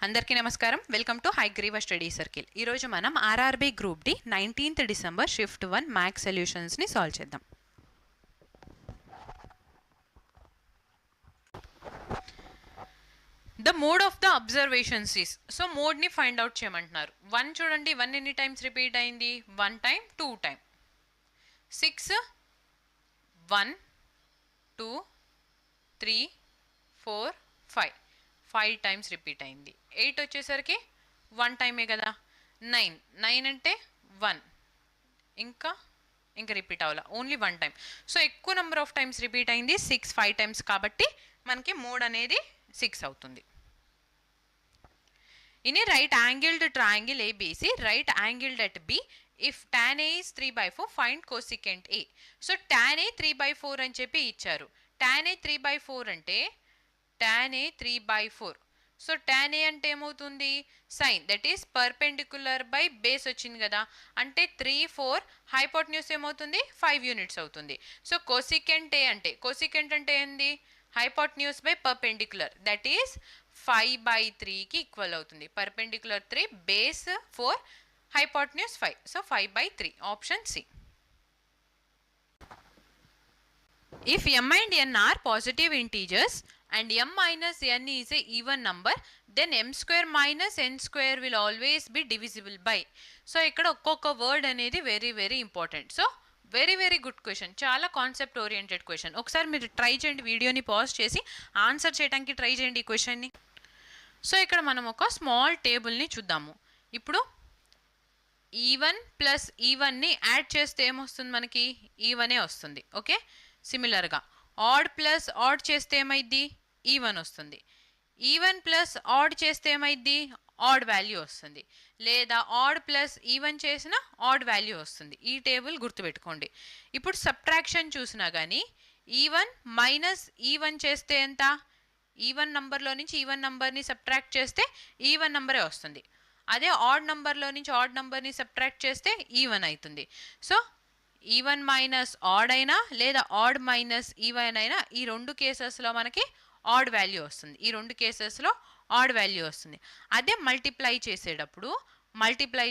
అందరికీ నమస్కారం. Welcome to Hayagriva study circle. ఈరోజు మనం RRB group D 19th December shift 1 maths సొల్యూషన్స్ని సాల్వ్ చేద్దాం. The mode of the observations is, so మోడ్ని ఫైండ్ అవుట్ చేయమంటున్నారు. 1 చూడండి, 1 ఎన్ని టైమ్స్ రిపీట్ అయింది? 1 టైం, 2 టైం. 6 1 2 3 4 5 5 టైమ్స్ రిపీట్ అయింది. 8 వచ్చేసరికి 1 టైమే కదా. 9 అంటే 1, ఇంకా రిపీట్ అవ్వాలా, ఓన్లీ 1 టైం. సో ఎక్కువ నెంబర్ ఆఫ్ టైమ్స్ రిపీట్ అయింది 6 5 టైమ్స్, కాబట్టి మనకి మోడ్ అనేది 6 అవుతుంది. In a right angled triangle ABC, right angled at B, if tan A is 3/4, find cosecant A. So tan A 3/4 అని చెప్పి ఇచ్చారు. tan A 3/4 అంటే tan A 3/4. So tan A అంటే ఏమవుతుంది? Sine, that is perpendicular by base వచ్చింది కదా, అంటే 3 4, hypotenuse ఏమవుతుంది? 5 యూనిట్స్ అవుతుంది. సో కోసికెంట్ A అంటే, కోసికెంట్ అంటే ఏంది? Hypotenuse by perpendicular, that is 5/3కి ఈక్వల్ అవుతుంది. Perpendicular 3, base 4, hypotenuse 5. So 5/3, option C. If m and n are positive integers and m minus n is a even number, then m square minus n square will always be divisible by. So ఇక్కడ ఒక్కొక్క word అనేది very very important. So very good question, చాలా concept oriented question. ఒకసారి మీరు try చేయండి, వీడియోని pause చేసి answer చేయడానికి ట్రై చేయండి ఈ క్వశ్చన్ని. సో ఇక్కడ మనం ఒక స్మాల్ టేబుల్ని చూద్దాము. ఇప్పుడు ఈవన్ ప్లస్ ఈవన్ని యాడ్ చేస్తే ఏమొస్తుంది? మనకి ఈవనే వస్తుంది. ఓకే, సిమిలర్గా ఆడ్ ప్లస్ ఆడ్ చేస్తే ఏమైద్ది? ఈవన్ వస్తుంది. ఈవన్ ప్లస్ ఆడ్ చేస్తే ఏమైద్ది? ఆడ్ వాల్యూ వస్తుంది. లేదా ఆడ్ ప్లస్ ఈవన్ చేసిన ఆడ్ వాల్యూ వస్తుంది. ఈ టేబుల్ గుర్తుపెట్టుకోండి. ఇప్పుడు సబ్ట్రాక్షన్ చూసినా కానీ ఈవన్ మైనస్ ఈవన్ చేస్తే ఎంత? ఈవన్ నంబర్లో నుంచి ఈవన్ నంబర్ని సబ్ట్రాక్ట్ చేస్తే ఈవన్ నంబరే వస్తుంది. అదే ఆడ్ నంబర్లో నుంచి ఆడ్ నంబర్ని సబ్ట్రాక్ట్ చేస్తే ఈవన్ అవుతుంది. సో ఈవన్ మైనస్ ఆడ్ అయినా లేదా ఆడ్ మైనస్ ఈవన్ అయినా ఈ రెండు కేసెస్లో మనకి ఆడ్ వాల్యూ వస్తుంది. ఈ రెండు కేసెస్లో ఆడ్ వాల్యూ వస్తుంది. అదే మల్టిప్లై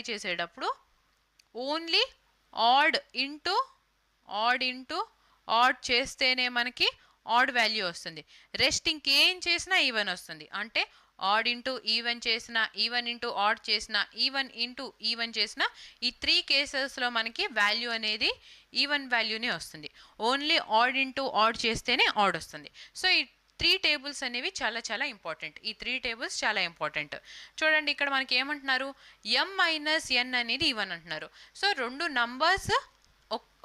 చేసేటప్పుడు ఓన్లీ ఆడ్ ఇంటూ ఆడ్ చేస్తేనే మనకి ఆడ్ వాల్యూ వస్తుంది. రెస్ట్ ఇంకేం చేసినా ఈవెన్ వస్తుంది. అంటే ఆడ్ ఇంటూ ఈవెన్ చేసిన, ఈవెన్ ఇంటూ ఆడ్ చేసిన, ఈవెన్ ఇంటూ ఈవెన్ చేసిన, ఈ 3 కేసెస్లో మనకి వాల్యూ అనేది ఈవెన్ వాల్యూనే వస్తుంది. ఓన్లీ ఆడ్ ఇంటూ ఆడ్ చేస్తేనే ఆడ్ వస్తుంది. సో ఈ 3 టేబుల్స్ అనేవి చాలా ఇంపార్టెంట్. ఈ 3 టేబుల్స్ చాలా ఇంపార్టెంట్. చూడండి, ఇక్కడ మనకి ఏమంటున్నారు? m మైనస్ n అనేది ఈవెన్ అంటున్నారు. సో రెండు నంబర్స్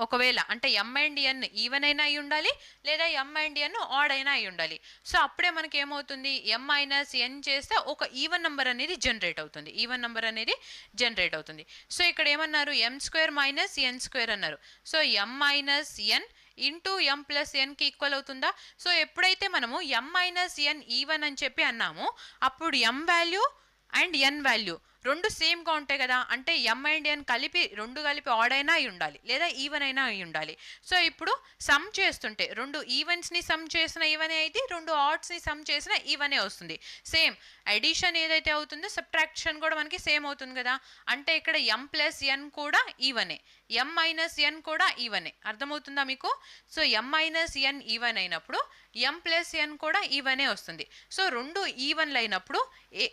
ఒకవేళ అంటే m అండ్ n ఈవెన్ అయినా అయి ఉండాలి, లేదా m అండ్ n ఆడ్ అయినా అయి ఉండాలి. సో అప్పుడే మనకి ఏమవుతుంది? m మైనస్ n చేస్తే ఒక ఈవెన్ నెంబర్ అనేది జనరేట్ అవుతుంది. సో ఇక్కడ ఏమన్నారు? m square minus n square అన్నారు. So m minus n into m plus nకి ఈక్వల్ అవుతుందా? సో ఎప్పుడైతే మనము m మైనస్ n ఈవెన్ అని చెప్పి అన్నామో అప్పుడు m value and n value రెండు సేమ్గా ఉంటాయి కదా. అంటే m అండ్ n రెండు కలిపి ఆడ్ అయినా అయి ఉండాలి, లేదా ఈవెన్ అయినా అయి ఉండాలి. సో ఇప్పుడు సమ్ చేస్తుంటే రెండు ఈవెన్స్ని సమ్ చేసిన ఈవెనే అయితే, రెండు ఆడ్స్ని సమ్ చేసిన ఈవెనే వస్తుంది. సేమ్ అడిషన్ ఏదైతే అవుతుందో సబ్ట్రాక్షన్ కూడా మనకి సేమ్ అవుతుంది కదా. అంటే ఇక్కడ m ప్లస్ n కూడా ఈవెనే, m మైనస్ n కూడా ఈవెనే. అర్థమవుతుందా మీకు? So m minus n even అయినప్పుడు m ప్లస్ n కూడా ఈవెనే వస్తుంది. సో రెండు ఈవెన్లు అయినప్పుడు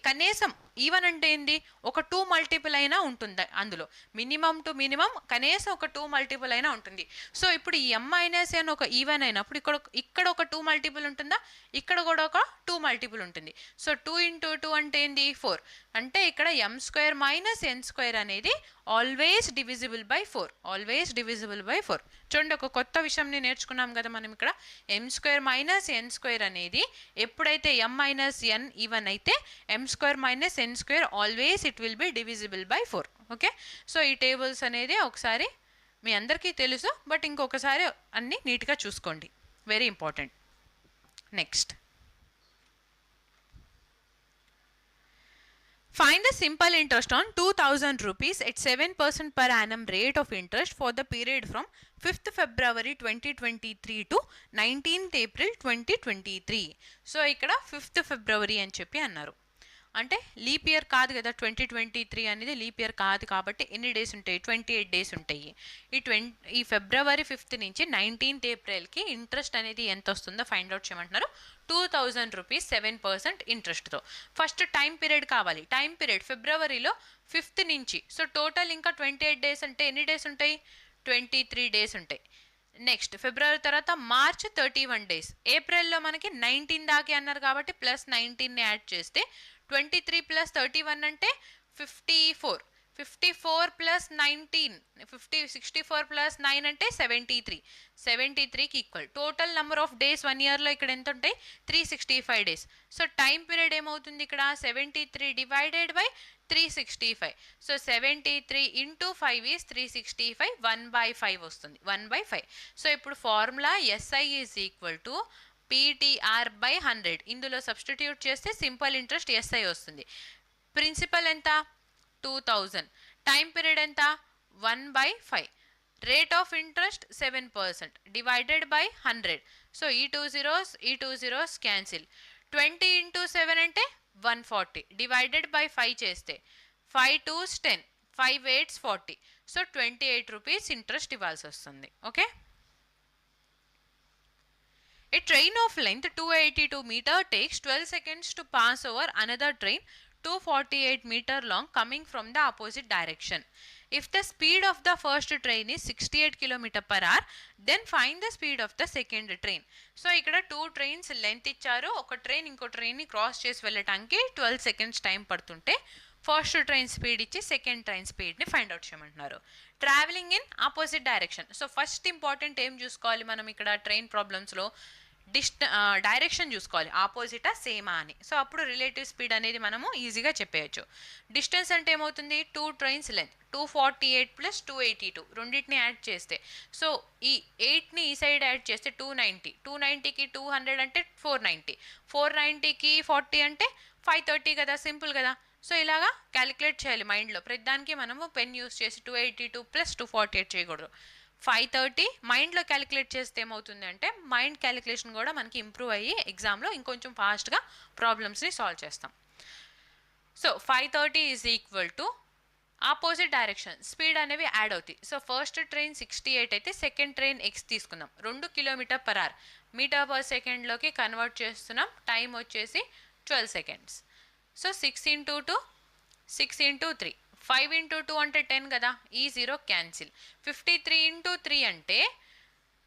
కనీసం ఈవెన్ అంటే ఏంది? ఒక 2 మల్టిపుల్ అయినా ఉంటుంది. అందులో మినిమం టు మినిమం కనీసం ఒక 2 మల్టిపుల్ అయినా ఉంటుంది. సో ఇప్పుడు ఈ m మైనస్ n ఒక ఈవెన్ అయినప్పుడు ఇక్కడ ఒక 2 మల్టిపుల్ ఉంటుందా? ఇక్కడ కూడా ఒక 2 మల్టిపుల్ ఉంటుంది. సో 2 ఇంటూ 2 అంటే ఏంది? 4. అంటే ఇక్కడ m square minus n square అనేది ఆల్వేస్ డివిజిబుల్ బై 4. చూడండి, ఒక కొత్త విషయంని నేర్చుకున్నాం కదా మనం ఇక్కడ. m square minus n square అనేది ఎప్పుడైతే m మైనస్ n ఈవెన్ అయితే m square minus n square always it will be divisible by 4. Okay, so ఈ టేబుల్స్ అనేది ఒకసారి మీ అందరికీ తెలుసు, బట్ ఇంకొకసారి అన్నీ నీట్గా చూసుకోండి, very important. Next, find the simple interest on 2000 rupees at 7% per annum rate of interest for the period from 5th February 2023 to 19th April 2023. So ఇక్కడ 5th February అని చెప్పి అన్నారు. అంటే లీప్ ఇయర్ కాదు కదా, 2023 అనేది లీప్ ఇయర్ కాదు కాబట్టి ఎన్ని డేస్ ఉంటాయి, 28 డేస్ ఉంటాయి. ఈ ఫిబ్రవరి 5th నుంచి 19th ఏప్రిల్కి ఇంట్రెస్ట్ అనేది ఎంత వస్తుందో ఫైండ్ అవుట్ చేయమంటున్నారు. 2000 రూపీస్ 7% ఇంట్రెస్ట్తో. ఫస్ట్ టైం పీరియడ్ కావాలి. టైం పీరియడ్ ఫిబ్రవరిలో 5th నుంచి, సో టోటల్ ఇంకా 28 డేస్ అంటే ఎన్ని డేస్ ఉంటాయి, 23 డేస్ ఉంటాయి. నెక్స్ట్ ఫిబ్రవరి తర్వాత మార్చ్ 31 డేస్. ఏప్రిల్లో మనకి 19 దాకే అన్నారు కాబట్టి ప్లస్ 19ని యాడ్ చేస్తే 23 ప్లస్ 31 అంటే 54. 54 ప్లస్ 19 64 ప్లస్ 9 అంటే 73. 73కి equal. Total number of days 1 ఇయర్లో ఇక్కడ ఎంత ఉంటాయి, 365 డేస్. సో టైం పీరియడ్ ఏమవుతుంది ఇక్కడ, 73 divided by 365. So 73 into 5 is 365, 1/5 వస్తుంది, 1/5. సో ఇప్పుడు formula SI is equal to PTR by 100. ఇందులో సబ్స్టిట్యూట్ చేస్తే సింపుల్ ఇంట్రెస్ట్ ఎస్ఐ వస్తుంది. ప్రిన్సిపల్ ఎంత, 2000. టైం పీరియడ్ ఎంత, 1/5. Rate of interest 7% divided by 100. So ఈ 2 zeros క్యాన్సిల్. 20 ఇంటూ 7 అంటే 140 డివైడెడ్ బై 5 చేస్తే 5 2s 10, 5 8s 40. So 28 rupees interest ఇవ్వాల్సి వస్తుంది. Okay. A train of length 282 meter takes 12 seconds to pass over another train 248 meter long coming from the opposite direction. If the speed of the first train is 68 km per hour, then find the speed of the second train. So ఇక్కడ 2 trains length ఇచ్చారు. ఒక train ఇంకో ట్రైన్ని cross చేసి వెళ్ళటానికి 12 seconds time పడుతుంటే first train speed ఇచ్చి second train స్పీడ్ని find out చేయమంటున్నారు. Travelling in opposite direction. So first important ఏం చూసుకోవాలి మనం ఇక్కడ ట్రైన్ ప్రాబ్లమ్స్లో, డైరెక్షన్ చూసుకోవాలి, ఆపోజిటా సేమా అని. సో అప్పుడు రిలేటివ్ స్పీడ్ అనేది మనము ఈజీగా చెప్పేయచ్చు. డిస్టెన్స్ అంటే ఏమవుతుంది, 2 trains లెంత్ 248 ప్లస్ 282 రెండింటిని యాడ్ చేస్తే, సో ఈ 8ని ఈ సైడ్ యాడ్ చేస్తే 290. 290కి 200 అంటే 490. 490కి 40 అంటే 530 కదా, సింపుల్ కదా. సో ఇలాగా క్యాలిక్యులేట్ చేయాలి మైండ్లో. ప్రతిదానికి మనము పెన్ యూస్ చేసి 282 ప్లస్ 248 చేయకూడదు. 530 మైండ్లో క్యాలిక్యులేట్ చేస్తే ఏమవుతుంది అంటే మైండ్ క్యాలిక్యులేషన్ కూడా మనకి ఇంప్రూవ్ అయ్యి ఎగ్జామ్లో ఇంకొంచెం ఫాస్ట్గా ప్రాబ్లమ్స్ని సాల్వ్ చేస్తాం. So 530 is equal to opposite direction speed అనేవి యాడ్ అవుతాయి. సో ఫస్ట్ ట్రైన్ 68 అయితే సెకండ్ ట్రైన్ ఎక్స్ తీసుకుందాం. 2 km/h మీటర్ పర్ సెకండ్లోకి కన్వర్ట్ చేస్తున్నాం. టైం వచ్చేసి 12 seconds. So 6 into 2 6 into 3 5 into 2 అంటే 10 కదా, ఈ 0 క్యాన్సిల్. 53 into 3 అంటే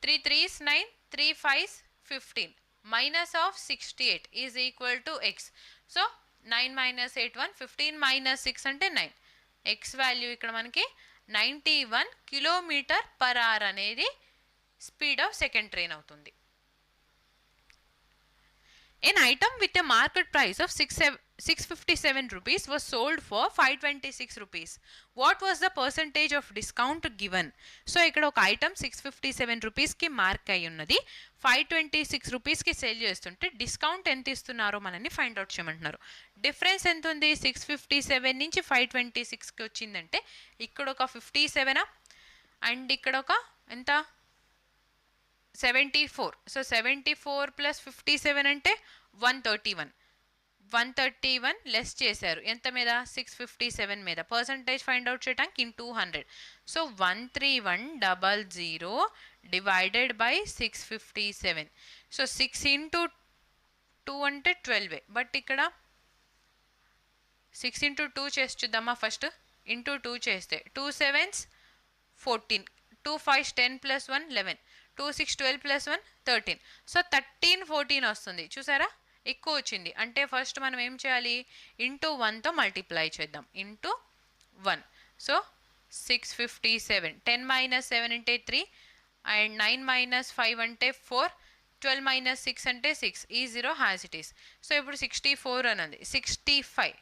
3 3s 9, 3 5s 15 minus of 68 is equal to X. So 9 minus 8 1, 15 minus 6 అంటే 9. ఎక్స్ వాల్యూ ఇక్కడ మనకి 91 km/h అనేది స్పీడ్ ఆఫ్ సెకండ్ ట్రైన్ అవుతుంది. An item with a market price of 657 rupees was sold for 526 rupees. What was the percentage of discount given? So ఇక్కడ ఒక item 657 రూపీస్కి mark అయి ఉన్నది, 526 రూపీస్కి సేల్ చేస్తుంటే డిస్కౌంట్ ఎంత ఇస్తున్నారో మనల్ని ఫైండ్ అవుట్ చేయమంటున్నారు. డిఫరెన్స్ ఎంత ఉంది, 657 నుంచి 526కి వచ్చిందంటే ఇక్కడ ఒక 57 అండ్ ఇక్కడ ఒక ఎంత 74. సో 74 ప్లస్ 57 అంటే 131. 131 లెస్ చేశారు ఎంత మీద, 657 మీద. పర్సంటేజ్ ఫైండ్ అవుట్ చేయడానికి in 200. So 13100 divided by 657. So 6 into 2 అంటే 12. బట్ ఇక్కడ 6 into 2 చేసి చూద్దామా, ఫస్ట్ ఇంటూ 2 చేస్తే 2 7s 14, 2 5s 10 plus 1 11, 2 6 12 plus 1 13. So 13 14 వస్తుంది. చూసారా, ఎక్కువ వచ్చింది. అంటే ఫస్ట్ మనం ఏం చేయాలి, ఇంటూ 1తో మల్టిప్లై చేద్దాం, ఇంటూ 1. సో 657, 10 minus 7 అంటే 3 అండ్ 9 minus 5 అంటే 4, 12 minus 6 అంటే 6. ఈ 0 హ్యాస్ ఇట్ ఈస్. సో ఇప్పుడు 64 అని ఉంది, 65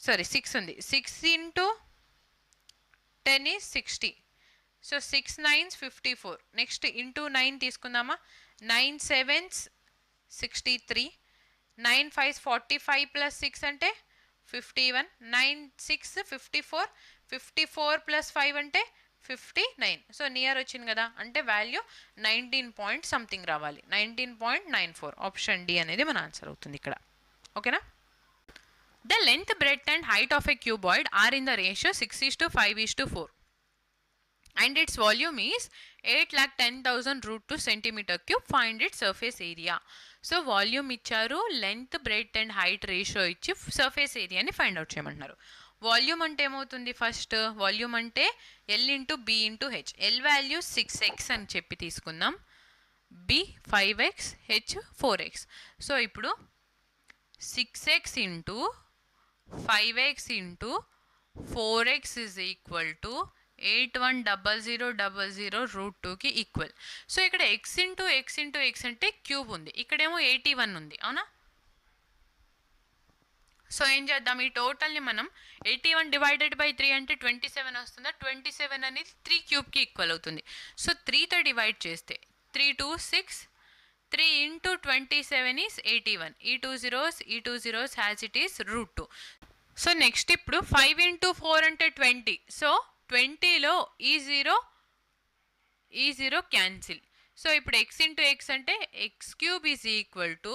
సారీ 6 ఉంది. 6 into 10 is 60. So 6 9s 54. Next into 9 తీసుకుందామా, 9 7s 63, 9 5s 45 ప్లస్ 6 అంటే 51, 9 6 54, 54 ప్లస్ 5 అంటే 59. సో నియర్ వచ్చింది కదా, అంటే వాల్యూ 19 పాయింట్ సంథింగ్ రావాలి, 19.94. ఆప్షన్ డి అనేది మన ఆన్సర్ అవుతుంది ఇక్కడ. ఓకేనా. length, breadth and height of a cuboid are in the ratio 6:5:4 and its volume is 8,10,000 √2 centimeter cube. Find its surface area. So volume ఇచ్చారు, length, breadth and height ratio ఇచ్చి surface ఏరియాని find out చేయమంటున్నారు. Volume అంటే ఏమవుతుంది? First volume అంటే L into B into H. L value 6x అని చెప్పి తీసుకుందాం, B 5x, H 4x. So ఇప్పుడు 6x into 5x into 4x is equal to 810000 √2కి ఈక్వల్. సో ఇక్కడ x into x into x అంటే క్యూబ్ ఉంది, ఇక్కడేమో 81 ఉంది, అవునా? సో ఏం చేద్దాం, ఈ టోటల్ని మనం 81 డివైడెడ్ బై 3 అంటే 27 వస్తుందా? 27 అనేది 3 క్యూబ్కి ఈక్వల్ అవుతుంది. సో 3తో డివైడ్ చేస్తే 3 2 6, 3 ఇంటూ 27 ఈస్ 81. ఈ 2 zeros has it is √2. So next ఇప్పుడు 5 ఇంటూ 4 అంటే 20. సో 20లో ఈ జీరో క్యాన్సిల్. సో ఇప్పుడు x ఇంటూ x అంటే x cube is equal to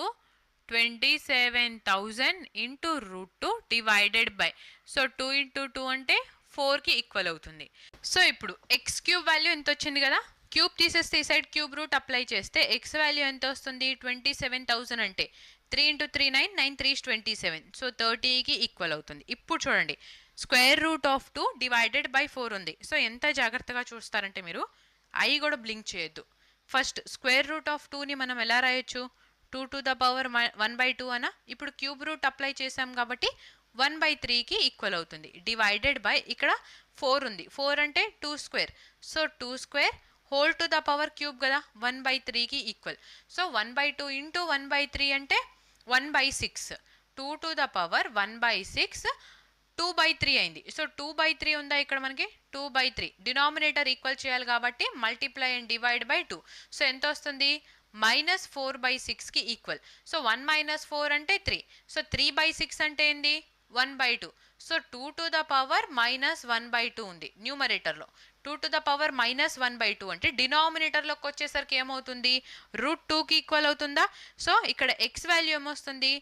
27,000 into √2 divided by, so 2 into 2 అంటే 4కి ఈక్వల్ అవుతుంది. సో ఇప్పుడు x క్యూబ్ వాల్యూ ఎంత వచ్చింది కదా, క్యూబ్ తీసేస్తే ఈ సైడ్ క్యూబ్ రూట్ అప్లై చేస్తే x వాల్యూ ఎంత వస్తుంది? 27,000 అంటే 3 ఇంటూ 3 9, 9 3 27, సో 30కి ఈక్వల్ అవుతుంది. ఇప్పుడు చూడండి, square root of 2 divided by 4 ఉంది. సో ఎంత జాగ్రత్తగా చూస్తారంటే మీరు ఐ కూడా బ్లింక్ చేయొద్దు. ఫస్ట్ స్క్వేర్ రూట్ ఆఫ్ 2ని మనం ఎలా రాయొచ్చు? 2 to the power 1/2 అనా? ఇప్పుడు క్యూబ్ రూట్ అప్లై చేసాం కాబట్టి 1/3కి ఈక్వల్ అవుతుంది. డివైడెడ్ బై ఇక్కడ 4 ఉంది, 4 అంటే 2 square, so 2 square whole to the power cube కదా, 1/3కి ఈక్వల్. సో 1/2 ఇంటూ 1/3 అంటే 1/6, 2 to the power 1/6 2/3 అయింది. సో 2/3 ఉందా ఇక్కడ మనకి? 2/3 డినామినేటర్ ఈక్వల్ చేయాలి కాబట్టి multiply and divide by 2. So ఎంత వస్తుంది? -4/6కి ఈక్వల్. సో 1 - 4 అంటే 3, సో 3/6 అంటే ఏంది? 1/2. సో 2 to the power -1/2 ఉంది న్యూమరేటర్లో. 2 to the power -1/2 అంటే డినామినేటర్లోకి వచ్చేసరికి ఏమవుతుంది? √2కి ఈక్వల్ అవుతుందా? సో ఇక్కడ x వాల్యూ ఏమొస్తుంది?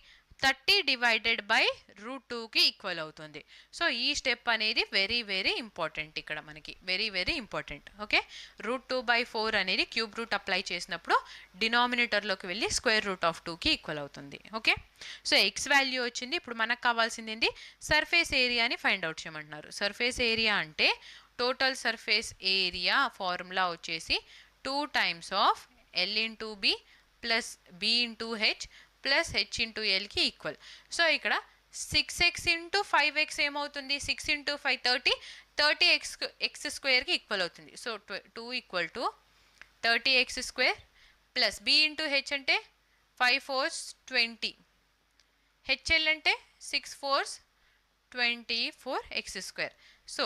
30 డివైడెడ్ బై √2కి ఈక్వల్ అవుతుంది. సో ఈ స్టెప్ అనేది వెరీ వెరీ ఇంపార్టెంట్, ఇక్కడ మనకి వెరీ వెరీ ఇంపార్టెంట్. ఓకే, √2/4 అనేది క్యూబ్ రూట్ అప్లై చేసినప్పుడు డినామినేటర్లోకి వెళ్ళి స్క్వేర్ రూట్ ఆఫ్ 2కి ఈక్వల్ అవుతుంది. ఓకే, సో ఎక్స్ వాల్యూ వచ్చింది. ఇప్పుడు మనకు కావాల్సింది ఏంటి? సర్ఫేస్ ఏరియాని ఫైండ్ అవుట్ చేయమంటున్నారు. సర్ఫేస్ ఏరియా అంటే టోటల్ సర్ఫేస్ ఏరియా ఫార్ములా వచ్చేసి 2 times of L into B plus B into H plus H into ఎల్కి ఈక్వల్. సో ఇక్కడ 6x ఇంటూ 5x ఏమవుతుంది? 6 ఇంటూ 5 30, 30x స్క్వేర్కి ఈక్వల్ అవుతుంది. So 2 equal to 30x square plus B into H అంటే 5 4s 20, HL అంటే 6 4s 24x square. So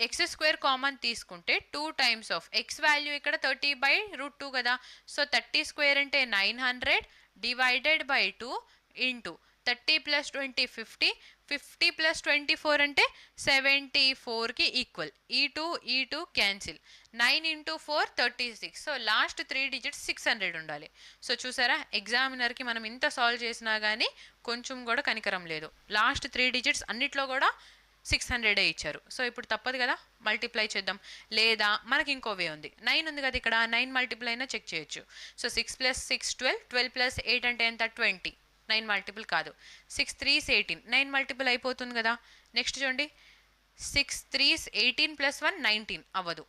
X square common తీసుకుంటే 2 times of X value ఇక్కడ 30/√2 కదా, సో 30 స్క్వేర్ అంటే 900 డివైడెడ్ బై 2 ఇంటూ 30 + 20 50, 50 + 24 అంటే 74కి ఈక్వల్. ఈ two cancel, 9 into 4 36. So last 3 digits 600 ఉండాలి. So చూసారా, ఎగ్జామినర్కి మనం ఇంత సాల్వ్ చేసినా కానీ కొంచెం కూడా కనికరం లేదు. లాస్ట్ 3 డిజిట్స్ అన్నిట్లో కూడా 600 ఇచ్చారు. సో ఇప్పుడు తప్పదు కదా, మల్టిప్లై చేద్దాం. లేదా మనకి ఇంకో వే ఉంది, 9 ఉంది కదా ఇక్కడ, 9 మల్టిపుల్ అయినా చెక్ చేయొచ్చు. సో 6 + 6 12, 12 + 8 అంటే ఎంత? 20. 9 మల్టిపుల్ కాదు, 6 3s 18, 9 మల్టిపుల్ అయిపోతుంది కదా. నెక్స్ట్ చూడండి, 6 3s 18 + 1 19 అవ్వదు.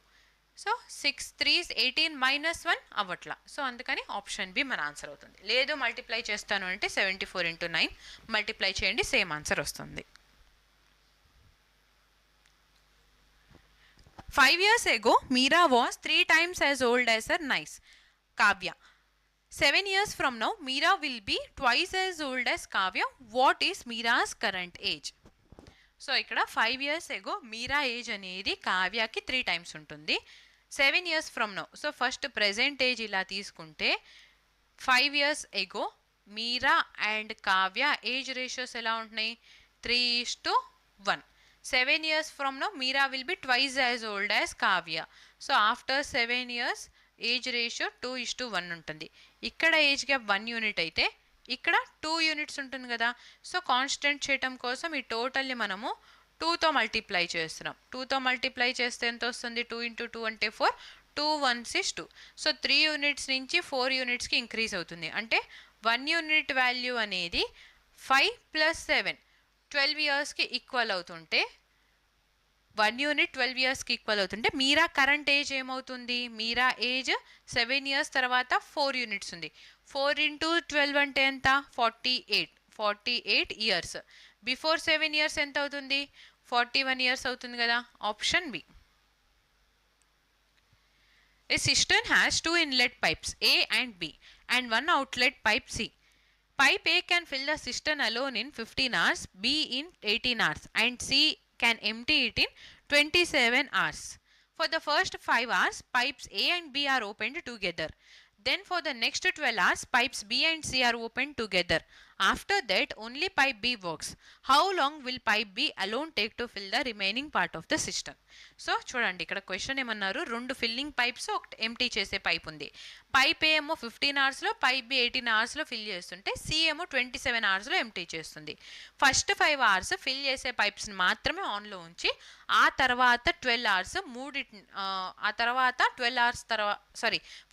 So 6 3s 18 - 1 అవ్వట్లా. సో అందుకని ఆప్షన్ బి మన ఆన్సర్ అవుతుంది. లేదు మల్టిప్లై చేస్తాను అంటే 74 × 9 మల్టిప్లై చేయండి, సేమ్ ఆన్సర్ వస్తుంది. 5 years ago, Meera was 3 times as old as her niece, Kavya. 7 years from now, Meera will be twice as old as Kavya. What is Meera's current age? So ఇక్కడ 5 years ago మీరా age అనేది కావ్యకి 3 times ఉంటుంది. 7 years from now, so first present age ఇలా తీసుకుంటే 5 years ago Meera and Kavya age ratios ఎలా ఉంటున్నాయి? 3:1. 7 years from now, Meera will be twice as old as Kavya. So after 7 years, age ratio 2:1 ఉంటుంది. ఇక్కడ age gap 1 unit అయితే ఇక్కడ 2 units ఉంటుంది కదా. సో కాన్స్టెంట్ చేయటం కోసం ఈ టోటల్ని మనము 2తో మల్టిప్లై చేస్తున్నాం. 2తో మల్టిప్లై చేస్తే ఎంత వస్తుంది? 2 ఇంటూ 2 అంటే 4, 2 1s is 2. సో 3 యూనిట్స్ నుంచి 4 యూనిట్స్కి ఇంక్రీజ్ అవుతుంది. అంటే 1 యూనిట్ వాల్యూ అనేది 5 + 7 12 ఇయర్స్కి ఈక్వల్ అవుతుంటే 1 యూనిట్ 12 ఇయర్స్కి ఈక్వల్ అవుతుంటే మీరా కరెంట్ ఏజ్ ఏమవుతుంది? మీరా ఏజ్ 7 ఇయర్స్ తర్వాత 4 యూనిట్స్ ఉంది. 4 ఇంటూ 12 అంటే ఎంత? 48 ఇయర్స్. బిఫోర్ 7 ఇయర్స్ ఎంత అవుతుంది? 41 ఇయర్స్ అవుతుంది కదా. Option B. A cistern has 2 inlet pipes A and B and 1 outlet pipe C. Pipe A can fill the cistern alone in 15 hours, B in 18 hours and C can empty it in 27 hours. For the first 5 hours, pipes A and B are opened together. Then for the next 12 hours, pipes B and C are opened together. After that, only pipe B works. How long will pipe B alone take to fill the remaining part of the cistern? So చూడండి, ఇక్కడ question ఏమన్నారు, 2 filling pipes, ఒకటి empty చేసే pipe ఉంది. Pipe A ఏమో 15 అవర్స్లో, pipe B 18 అవర్స్లో fill చేస్తుంటే సి ఏమో 27 అవర్స్లో ఎంటీ చేస్తుంది. ఫస్ట్ 5 అవర్స్ ఫిల్ చేసే పైప్స్ని మాత్రమే ఆన్లో ఉంచి ఆ తర్వాత 12 అవర్స్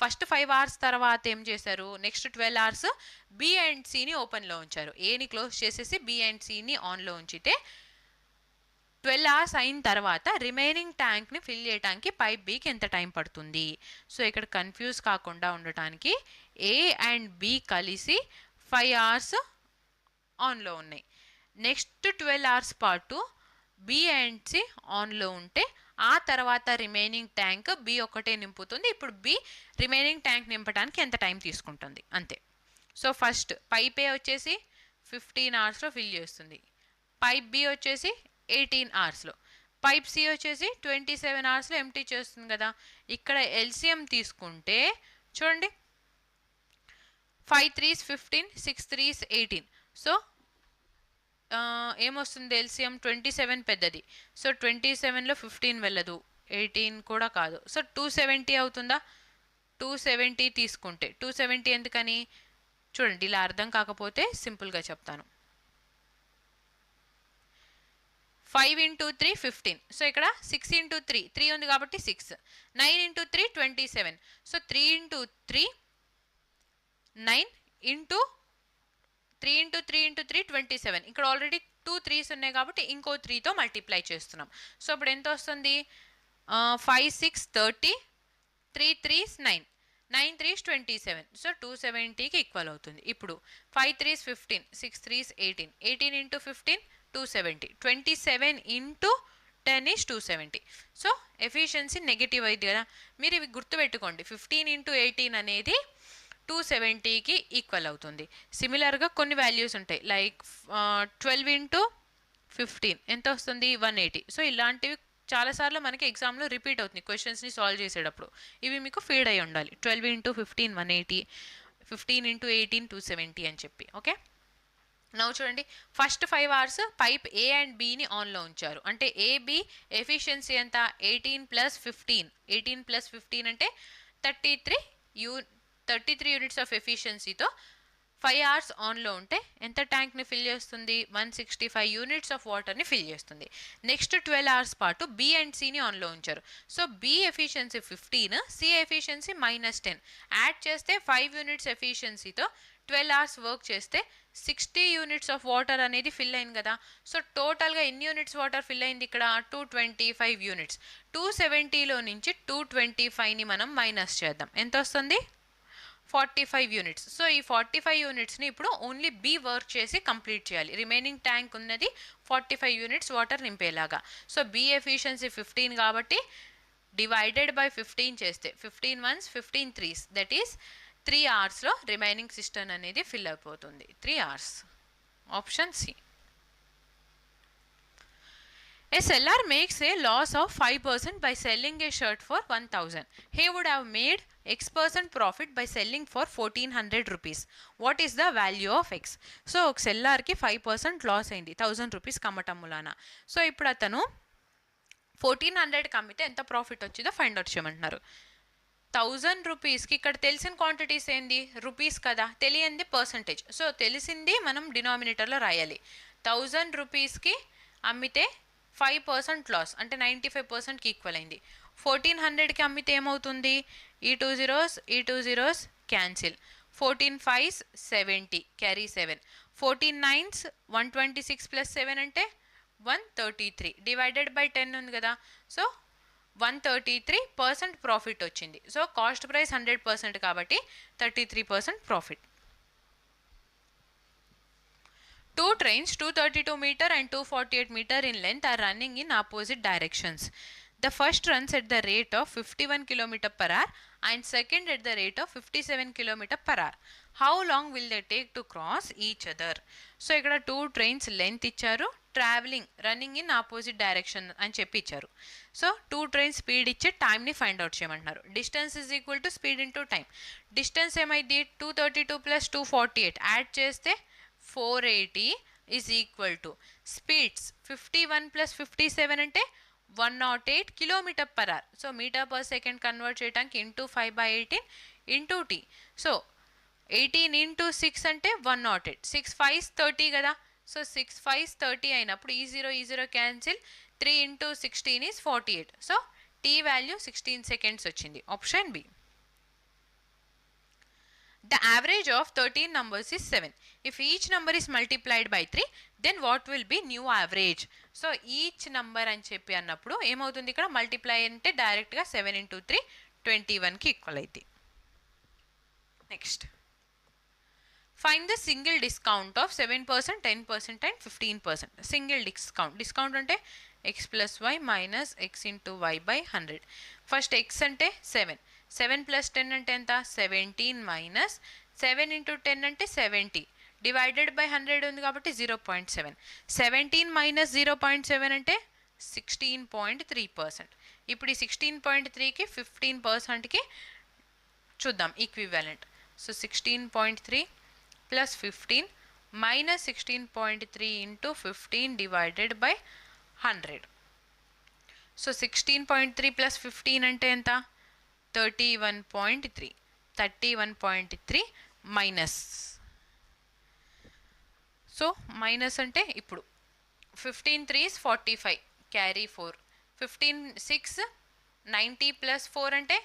ఫస్ట్ 5 అవర్స్ తర్వాత ఏం చేశారు? నెక్స్ట్ 12 అవర్స్ బి అండ్ సిని ఓపెన్లో ఉంచారు. ఏని క్లోజ్ చేసేసి బి అండ్ సిని ఆన్లో ఉంచితే 12 అవర్స్ అయిన తర్వాత రిమైనింగ్ ట్యాంక్ని ఫిల్ చేయడానికి పైప్ బికి ఎంత టైం పడుతుంది? సో ఇక్కడ కన్ఫ్యూజ్ కాకుండా ఉండటానికి ఏ అండ్ బి కలిసి 5 అవర్స్ ఆన్లో ఉన్నాయి. నెక్స్ట్ 12 అవర్స్ పాటు బి అండ్ సి ఆన్లో ఉంటే ఆ తర్వాత రిమైనింగ్ ట్యాంక్ బి ఒకటే నింపుతుంది. ఇప్పుడు బి రిమైనింగ్ ట్యాంక్ నింపడానికి ఎంత టైం తీసుకుంటుంది అంతే. సో ఫస్ట్ పైప్ ఏ వచ్చేసి 15 అవర్స్లో ఫిల్ చేస్తుంది. పైప్ బి వచ్చేసి 18 అవర్స్లో. పైప్ సి వచ్చేసి 27 అవర్స్లో ఎంటీ చేస్తుంది కదా. ఇక్కడ ఎల్సిఎం తీసుకుంటే చూడండి, 5 3s 15, 6 3s 18. సో ఏమొస్తుంది? ఎల్సిఎం 27 పెద్దది. సో 27లో 15 వెళ్ళదు, 18 కూడా కాదు. సో 270 అవుతుందా? 270 తీసుకుంటే 270 ఎందుకని? చూడండి, ఇలా అర్థం కాకపోతే సింపుల్గా చెప్తాను. 5 ఇంటూ 3 15. సో ఇక్కడ 6 ఇంటూ 3 ఉంది కాబట్టి 6. 9 into 3 27. So 3 into 3 9 into 3 into 3 into 3 27. ఇక్కడ ఆల్రెడీ 2 3s ఉన్నాయి కాబట్టి ఇంకో 3తో మల్టిప్లై చేస్తున్నాం. సో ఇప్పుడు ఎంత వస్తుంది? 5 6 30, 3 3s 9, 9 3s 27. సో 270కి ఈక్వల్ అవుతుంది. ఇప్పుడు 5 3s 15, 6 3s 18, 18 into 15 270, 27 into 10 is 270. So efficiency negative అయింది కదా. మీరు ఇవి గుర్తుపెట్టుకోండి, 15 ఇంటూ 18 అనేది 270కి ఈక్వల్ అవుతుంది. సిమిలర్గా కొన్ని వాల్యూస్ ఉంటాయి, లైక్ 12 ఇంటూ 15 ఎంత వస్తుంది? 180. సో ఇలాంటివి చాలాసార్లు మనకి ఎగ్జామ్లో రిపీట్ అవుతుంది క్వశ్చన్స్ని సాల్వ్ చేసేటప్పుడు. ఇవి మీకు ఫీడ్ అయి ఉండాలి. 12 ఇంటూ 15 180, 15 ఇంటూ 18 270 అని చెప్పి. ఓకే, నవ్వు చూడండి, first 5 hours pipe A and బిని ఆన్లో ఉంచారు. అంటే ఏబి ఎఫిషియన్సీ ఎంత? 18 + 15. 18 + 15 అంటే 33 యూనిట్స్ ఆఫ్ ఎఫిషియన్సీతో 5 అవర్స్ ఆన్లో ఉంటే ఎంత ట్యాంక్ని ఫిల్ చేస్తుంది? 165 యూనిట్స్ ఆఫ్ వాటర్ని ఫిల్ చేస్తుంది. నెక్స్ట్ 12 అవర్స్ పాటు బి అండ్ సిని ఆన్లో ఉంచారు. So B efficiency 15, C efficiency -10. Add చేస్తే 5 యూనిట్స్ ఎఫిషియన్సీతో 12 అవర్స్ వర్క్ చేస్తే 60 యూనిట్స్ ఆఫ్ వాటర్ అనేది ఫిల్ అయింది కదా. సో టోటల్గా ఎన్ని యూనిట్స్ వాటర్ ఫిల్ అయింది ఇక్కడ? 225 యూనిట్స్. 270లో నుంచి 225ని మనం మైనస్ చేద్దాం. ఎంత వస్తుంది? 45 యూనిట్స్. సో ఈ 45 యూనిట్స్ని ఇప్పుడు ఓన్లీ బి వర్క్ చేసి కంప్లీట్ చేయాలి. రిమైనింగ్ ట్యాంక్ ఉన్నది 45 యూనిట్స్ వాటర్ నింపేలాగా. సో బి ఎఫిషియన్సీ 15 కాబట్టి డివైడెడ్ బై 15 చేస్తే 15 1s 15 3s, దట్ ఈస్ 3 అవర్స్లో రిమైనింగ్ సిస్టమ్ అనేది ఫిల్ అయిపోతుంది. 3 hours. Option C. A seller makes a loss of 5% by selling a shirt for 1000. He would have made X% profit by selling for 1400 rupees. What is the value of X? So ఒక సెల్లర్కి 5% loss అయింది 1000 rupees కమ్మటం మూలాన. So ఇప్పుడు అతను 1400కి అమ్మితే ఎంత profit వచ్చిందో find out చేయమంటున్నారు. 1000 రూపీస్కి ఇక్కడ తెలిసిన క్వాంటిటీస్ ఏంది రూపీస్ కదా, తెలియంది పర్సంటేజ్. సో తెలిసింది మనం డినామినేటర్లో రాయాలి. 1000 రూపీస్కి అమ్మితే 5% లాస్ అంటే 95%కి ఈక్వల్ అయింది. 1400కి అమ్మితే ఏమవుతుంది, ఈ two zeros cancel. 14 5s 70 carry 7. 14 9s 126 plus 7 అంటే 133 డివైడెడ్ బై 10 ఉంది కదా. సో 133% ప్రాఫిట్ వచ్చింది. సో కాస్ట్ ప్రైస్ 100% కాబట్టి 33% profit. Two trains 232 meter and 248 meter in length are running in opposite directions. The first runs at the rate of 51 km per hour and second at the rate of 57 km per hour. How long will they take to cross each other? So ఇక్కడ 2 trains length ఇచ్చారు, travelling running in opposite direction అని చెప్పి ఇచ్చారు. So 2 trains speed ఇచ్చి టైంని find out చేయమంటున్నారు. Distance is equal to speed into time. Distance ఏమైంది 232 ప్లస్ 248 యాడ్ చేస్తే 480 is equal to speeds 51 plus 57 అంటే 108 kilometre per hour. So metre per second convert చేయడానికి into 5/18 into T. So 18 into 6 అంటే 108. 6 5s 30 కదా. సో 6 5s 30 అయినప్పుడు ఈ zero cancel. 3 into 16 is 48. So T value 16 seconds వచ్చింది. Option B. The average of 13 numbers is 7. If each number is multiplied by 3, then what will be new average? So each number అని చెప్పి అన్నప్పుడు ఏమవుతుంది, ఇక్కడ multiply అంటే డైరెక్ట్గా 7 into 3 21కి equal అవుతుంది. Next find the single discount of 7%, 10% and 15%. Single discount అంటే x plus y minus x into y by 100. First x అంటే 7 ప్లస్ 10 అంటే ఎంత 17 మైనస్ 7 ఇంటూ 10 అంటే 70 డివైడెడ్ బై 100 ఉంది కాబట్టి 0.7. 17 మైనస్ 0.7 అంటే 16.3%. ఇప్పుడు ఈ 16.3కి 15%కి చూద్దాం equivalent. So 16.3 plus 15 minus 16.3 into 15 divided by 100. So 16.3 plus 15 అంటే ఎంత 31.3. 31.3 మైనస్, సో మైనస్ అంటే ఇప్పుడు 15 3s 45 క్యారీ 4. 15 6 90 ప్లస్ 4 అంటే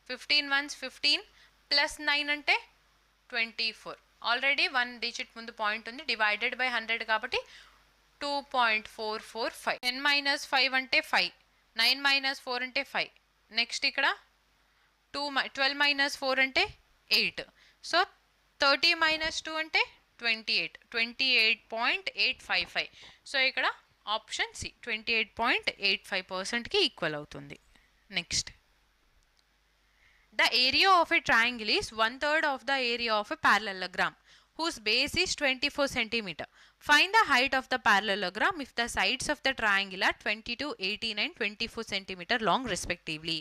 15 1s 15 ప్లస్ 9 అంటే 24. ఆల్రెడీ 1 డిజిట్ ముందు పాయింట్ ఉంది, డివైడెడ్ బై 100 కాబట్టి 2.445. 10 మైనస్ 5 అంటే 5, 9 మైనస్ 4 అంటే 5. నెక్స్ట్ ఇక్కడ 12 మైనస్ 4 అంటే 8. సో 30 మైనస్ 2 అంటే 28. 28.855. సో ఇక్కడ ఆప్షన్ సి 28.85%కి ఈక్వల్ అవుతుంది. Next the area of a triangle is 1/3 of the area of a parallelogram whose base is 24 cm. Find the height of the parallelogram if the sides of the triangle are 22, 18 and 24 cm long respectively.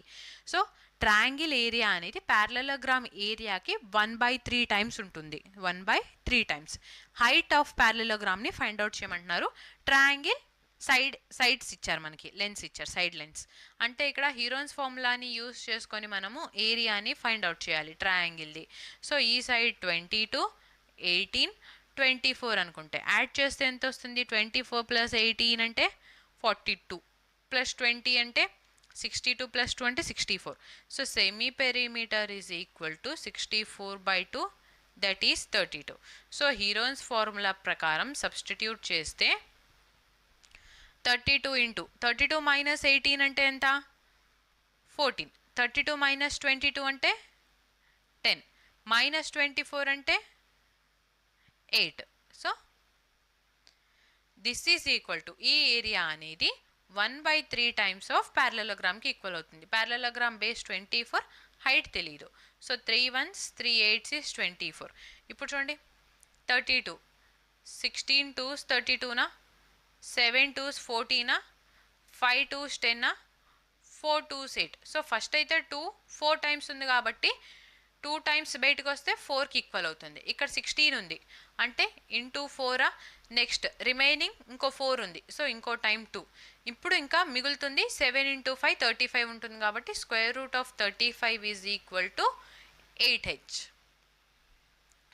So triangle area అనేది parallelogram ఏరియాకి 1/3 times ఉంటుంది. 1/3 times height of ప్యారలలోగ్రామ్ని find out చేయమంటున్నారు. Triangle sides ఇచ్చారు, మనకి lens ఇచ్చారు, side lens. అంటే ఇక్కడ హీరోన్స్ ఫార్ములాని యూస్ చేసుకొని మనము ఏరియాని ఫైండ్ అవుట్ చేయాలి ట్రయాంగిల్ది. సో ఈ సైడ్ 22, 18, 24 అనుకుంటే యాడ్ చేస్తే ఎంత వస్తుంది 24 ప్లస్ 18 అంటే 42 ప్లస్ 20 అంటే 62 ప్లస్ 2 అంటే 64. So semi perimeter is equal to 64/2 that is 32. So Heron's formula ప్రకారం సబ్స్టిట్యూట్ చేస్తే 32 ఇంటూ 32 మైనస్ 18 అంటే ఎంత 14. 32 మైనస్ 22 అంటే 10 మైనస్ 24 అంటే 8. So this is equal to ఈ ఏరియా అనేది 1/3 టైమ్స్ ఆఫ్ ప్యారలలోగ్రామ్కి ఈక్వల్ అవుతుంది. ప్యారలలోగ్రామ్ బేస్ 24, హైట్ తెలీదు. So 3 1s 3 8s is 24. ఇప్పుడు చూడండి 32, 16 2s 32నా, 7 2s 14నా, 5 2s 10నా, 4 2s 8. So first అయితే 2 4 టైమ్స్ ఉంది కాబట్టి 2 టైమ్స్ బయటకు వస్తే 4కి ఈక్వల్ అవుతుంది. ఇక్కడ 16 ఉంది అంటే ఇంటూ 4 నెక్స్ట్ రిమైనింగ్ ఇంకో 4 ఉంది, సో ఇంకో టైం 2. ఇప్పుడు ఇంకా మిగులుతుంది 7 × 5 35 ఉంటుంది కాబట్టి √35 is equal to 8h.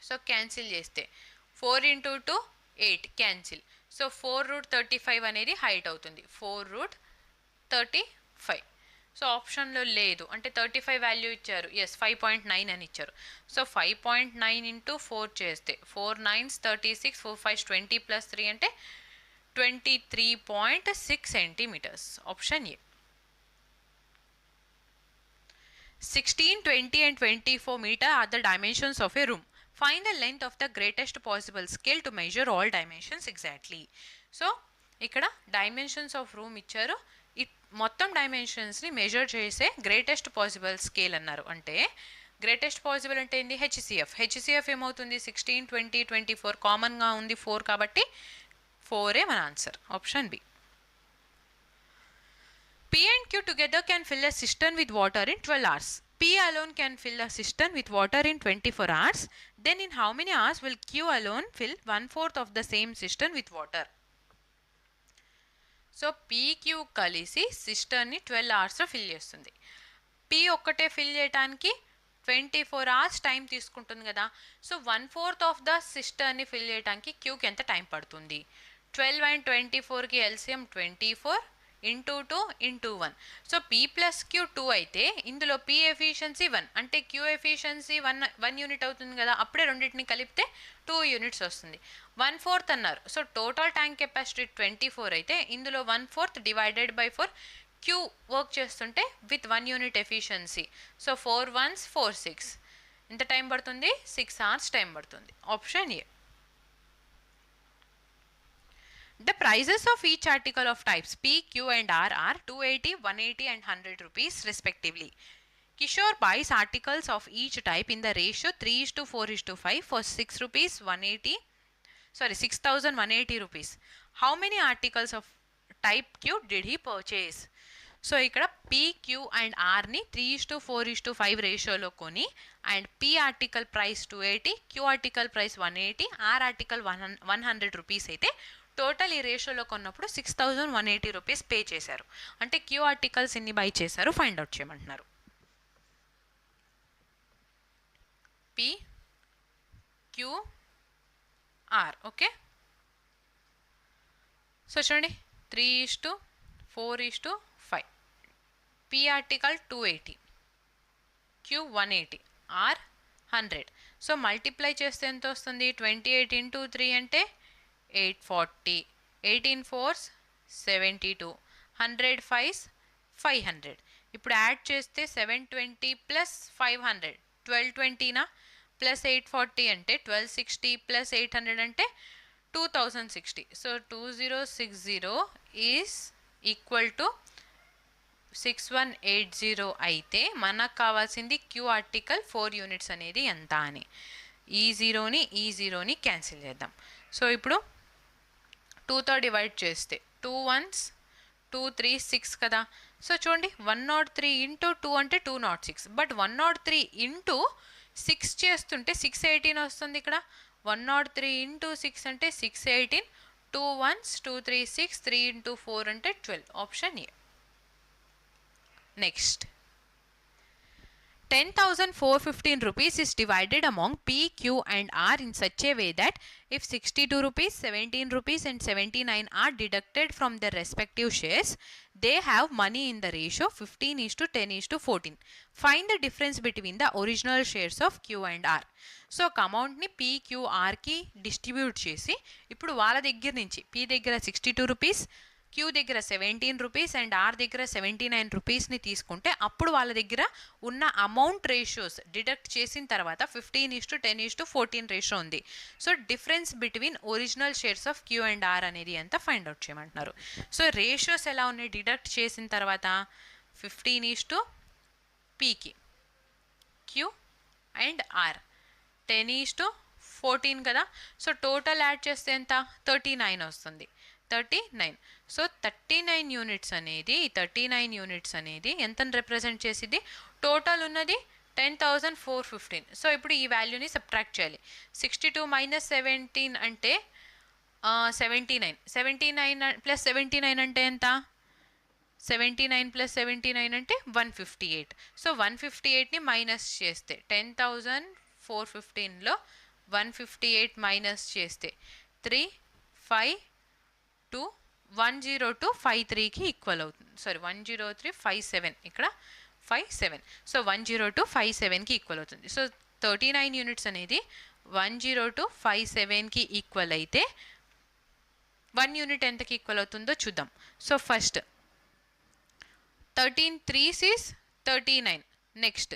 So cancel చేస్తే 4 × 2 8 క్యాన్సిల్. సో 4√35 అనేది హైట్ అవుతుంది, 4√35. సో ఆప్షన్లో లేదు అంటే 35 వాల్యూ ఇచ్చారు, ఎస్ 5.9 అని ఇచ్చారు. సో 5.9 × 4 చేస్తే 4 9s 36, 4 5s 20 + 3 అంటే 23.6 centimetres. Option A. 16, 20 and 24 meter are the dimensions of a room. Find the length of the greatest possible scale to measure all dimensions exactly. So ఇక్కడ dimensions of room ఇచ్చారు, మొత్తం డైమెన్షన్స్ని measure చేసే greatest possible scale అన్నారు. అంటే greatest possible అంటే ఏంటి? HCF ఏమవుతుంది? 16, 20, 24 కామన్గా ఉంది 4 కాబట్టి 4 మన answer. Option B. P and Q together can fill a cistern with water in 12 hours. P alone can fill a cistern with water in 24 hours. Then in how many hours will Q alone fill 1/4 of the same cistern with water? So PQ కలిసి సిస్టర్ని 12 అవర్స్లో fill చేస్తుంది. P ఒక్కటే fill చేయడానికి 24 hours time తీసుకుంటుంది కదా. So 1/4 of the సిస్టర్ని fill చేయడానికి క్యూకి ఎంత టైం పడుతుంది? 12 and 24కి LCM 24 × 2 × 1. So P plus Q 2 అయితే ఇందులో పీ ఎఫిషియన్సీ 1 అంటే క్యూ ఎఫిషియన్సీ 1 యూనిట్ అవుతుంది కదా. అప్పుడే రెండింటిని కలిపితే 2 యూనిట్స్ వస్తుంది. 1/4 అన్నారు. సో టోటల్ ట్యాంక్ కెపాసిటీ 24 అయితే ఇందులో 1/4 డివైడెడ్ బై 4 క్యూ వర్క్ చేస్తుంటే with 1 unit efficiency. So 4 1s 4 6 ఎంత టైం పడుతుంది? 6 hours టైం పడుతుంది. Option A. The prices of each article of types P, Q and R are 280, 180 and 100 rupees respectively. Kishore buys articles of each type in the ratio 3:4:5 for 6,180 rupees. How many articles of type Q did he purchase? So ఇక్కడ P, Q and Rని 3:4:5 రేషియోలో కొని and P article price 280, Q article price 180, R article 100 rupees అయితే total ఈ రేషియోలో కొన్నప్పుడు 6,180 rupees pay చేశారు. అంటే క్యూ ఆర్టికల్స్ ఎన్ని బై చేశారు ఫైండ్ అవుట్ చేయమంటున్నారు. P Q R. Okay, so చూడండి 3:4:5. P article 280, Q 180, R 100. So multiply చేస్తే ఎంత వస్తుంది? 28 × 3 అంటే 840, 18 4s 72, 100 5s 500. ఇప్పుడు యాడ్ చేస్తే 720 + 500 1220 ప్లస్ 840 అంటే 1260 + 800 అంటే 2060. సో 2060 ఈజ్ ఈక్వల్ టు 6180 అయితే మనకు కావాల్సింది క్యూ ఆర్టికల్ 4 యూనిట్స్ అనేది ఎంత అని. ఈ జీరోని క్యాన్సిల్ చేద్దాం. సో ఇప్పుడు 2తో డివైడ్ చేస్తే 2 1s 2 3 6 కదా. సో చూడండి 103 × 2 అంటే 206, బట్ 103 × 6 చేస్తుంటే 618 వస్తుంది. ఇక్కడ 103 × 6 అంటే 618, 2 1s 2 3 6, 3 × 4 అంటే 12. Option A. Next 10,415 rupees is divided among P, Q and R in such a way that if 62 rupees, 17 rupees and 79 are deducted from their respective shares, they have money in the ratio 15:10:14. Find the difference between the original shares of Q and R. So ఒక అమౌంట్ని P, Q, Rకి distribute చేసి ఇప్పుడు వాళ్ళ దగ్గర నుంచి P దగ్గర 62 rupees, Q దగ్గర 17 rupees and R దగ్గర 79 రూపీస్ని తీసుకుంటే అప్పుడు వాళ్ళ దగ్గర ఉన్న అమౌంట్ రేషియోస్ డిడక్ట్ చేసిన తర్వాత 15:10:14 రేషియో ఉంది. So difference between original shares of Q and R అనేది ఎంత ఫైండ్ అవుట్ చేయమంటున్నారు. సో రేషియోస్ ఎలా ఉన్నాయి డిడక్ట్ చేసిన తర్వాత 15:Pకి Q అండ్ R 10:14 కదా. సో టోటల్ యాడ్ చేస్తే ఎంత? 39 వస్తుంది. 39. సో 39 యూనిట్స్ అనేది ఎంతని రిప్రజెంట్ చేసిద్ది? టోటల్ ఉన్నది 10,415. సో ఇప్పుడు ఈ వాల్యూని సబ్ట్రాక్ట్ చేయాలి. 62 - 17 అంటే 79. 79 ప్లస్ 79 అంటే ఎంత? 79 ప్లస్ 79 అంటే 158. సో 158ని మైనస్ చేస్తే 10,415లో 158 మైనస్ చేస్తే 3, 5, 2, 10253కి ఈక్వల్ అవుతుంది. సారీ 10357, ఇక్కడ 57. సో 10257కి ఈక్వల్ అవుతుంది. సో 39 యూనిట్స్ అనేది 10257కి ఈక్వల్ అయితే 1 యూనిట్ ఎంతకి ఈక్వల్ అవుతుందో చూద్దాం. So first 13 3s is 39. Next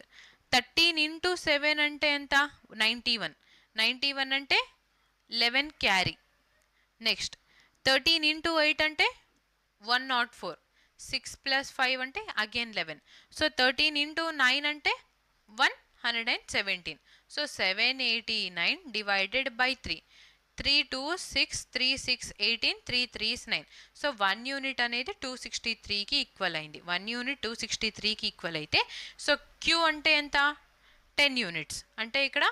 13 into 7 అంటే ఎంత? 91. 91 అంటే 11 క్యారీ. నెక్స్ట్ 13 into 8 అంటే 104. 6 plus 5 అంటే అగైన్ 11. సో 13 into 9 అంటే 117. So 789 divided by 3. 3 2 6 3 6 18 3 3 is 9. So 1 unit అనేది 263కి ఈక్వల్ అయింది. 1 యూనిట్ 263కి ఈక్వల్ అయితే సో క్యూ అంటే ఎంత? 10 యూనిట్స్. అంటే ఇక్కడ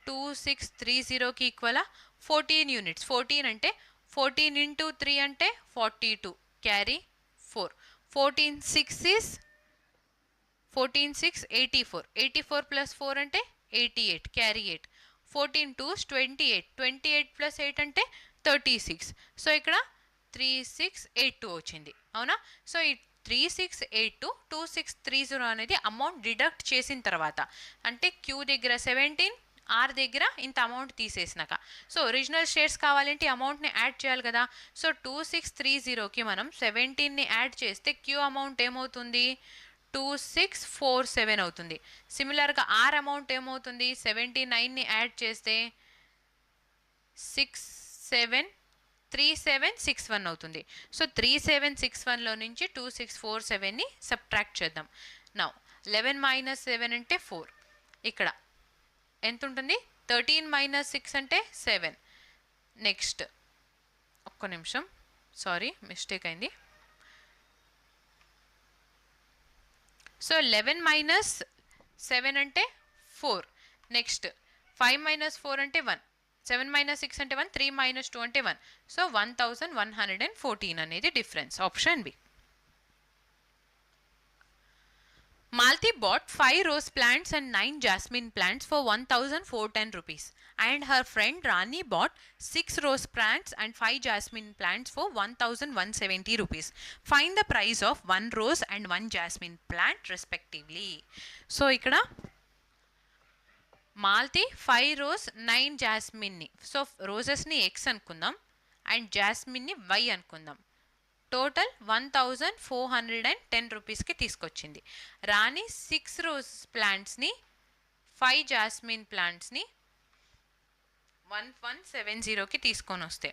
2630కి ఈక్వల్ 14 యూనిట్స్. 14 అంటే 14 into 3 అంటే 42 క్యారీ 4. 14 6 is 84. 84 plus 4 అంటే 88 క్యారీ 8. 14 2s 28. 28 plus 8 అంటే 36. సో ఇక్కడ 3682 వచ్చింది. అవునా? సో ఈ 3682 2630 అనేది అమౌంట్ డిడక్ట్ చేసిన తర్వాత, అంటే క్యూ దగ్గర 17, ఆర్ దగ్గర ఇంత అమౌంట్ తీసేసినాక. సో ఒరిజినల్ షేర్స్ కావాలంటే అమౌంట్ని యాడ్ చేయాలి కదా. సో 2630కి మనం 17ని యాడ్ చేస్తే క్యూ అమౌంట్ ఏమవుతుంది? 2647 అవుతుంది. సిమిలర్గా ఆర్ అమౌంట్ ఏమవుతుంది? 79ని యాడ్ చేస్తే 3761 అవుతుంది. సో 3761లో నుంచి 2647ని సబ్ట్రాక్ట్ చేద్దాం. నౌ 11 - 7 అంటే 4. ఇక్కడ ఎంత ఉంటుంది? 13 - 6 అంటే 7. నెక్స్ట్ ఒక్క నిమిషం, సారీ మిస్టేక్ అయింది. సో 11 - 7 అంటే 4. నెక్స్ట్ 5 - 4 అంటే 1. 7 - 6 అంటే 1. 3 - 2 అంటే 1. సో 1114 అనేది difference. Option B. Malti bought 5 rose plants and 9 jasmine plants for 1,410 rupees. And her friend Rani bought 6 rose plants and 5 jasmine plants for 1,170 rupees. Find the price of 1 rose and 1 jasmine plant respectively. So, ikkada Malti 5 rose 9 jasmine ni. So, roses ni X anukundam and jasmine ni Y anukundam. Total 1,410 రూపీస్కి తీసుకొచ్చింది. రాణి 6 rose ప్లాంట్స్ని 5 jasmine ప్లాంట్స్ని 1170కి తీసుకొని వస్తే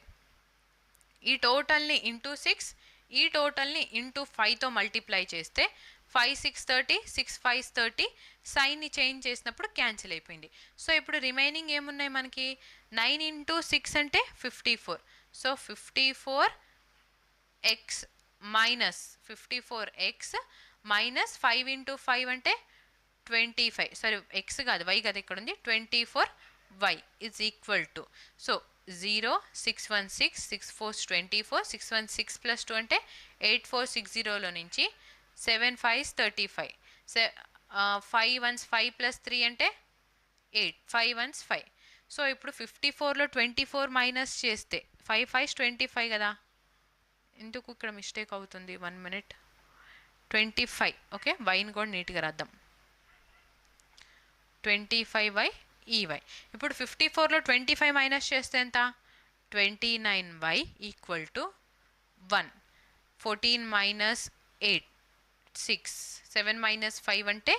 ఈ టోటల్ని into 6, ఈ టోటల్ని into 5తో multiply చేస్తే 5 6 30, 6 5 30, సైన్ని change చేసినప్పుడు cancel అయిపోయింది. So ఇప్పుడు రిమైనింగ్ ఏమున్నాయి మనకి? 9 × 6 అంటే 54. So 54x minus 54x minus 5 × 5 అంటే 25. సారీ x కాదు, y కదా ఇక్కడ ఉంది. 24y is equal to, so 0 616 6 4 24, 616 plus 2 అంటే 8460లో నుంచి 7 5 35, 5 1s 5 plus 3 అంటే 8, 5 1s 5. సో ఇప్పుడు 54లో 24 మైనస్ చేస్తే 5 5 25 కదా. ఎందుకు ఇక్కడ మిస్టేక్ అవుతుంది? 1 minute. 25. ఓకే, వైని కూడా నీట్గా రాద్దాం. 25y EY. ఇప్పుడు 54లో 25 మైనస్ చేస్తే ఎంత? 29y equal to 1. 14 - 8 6, 7 - 5 అంటే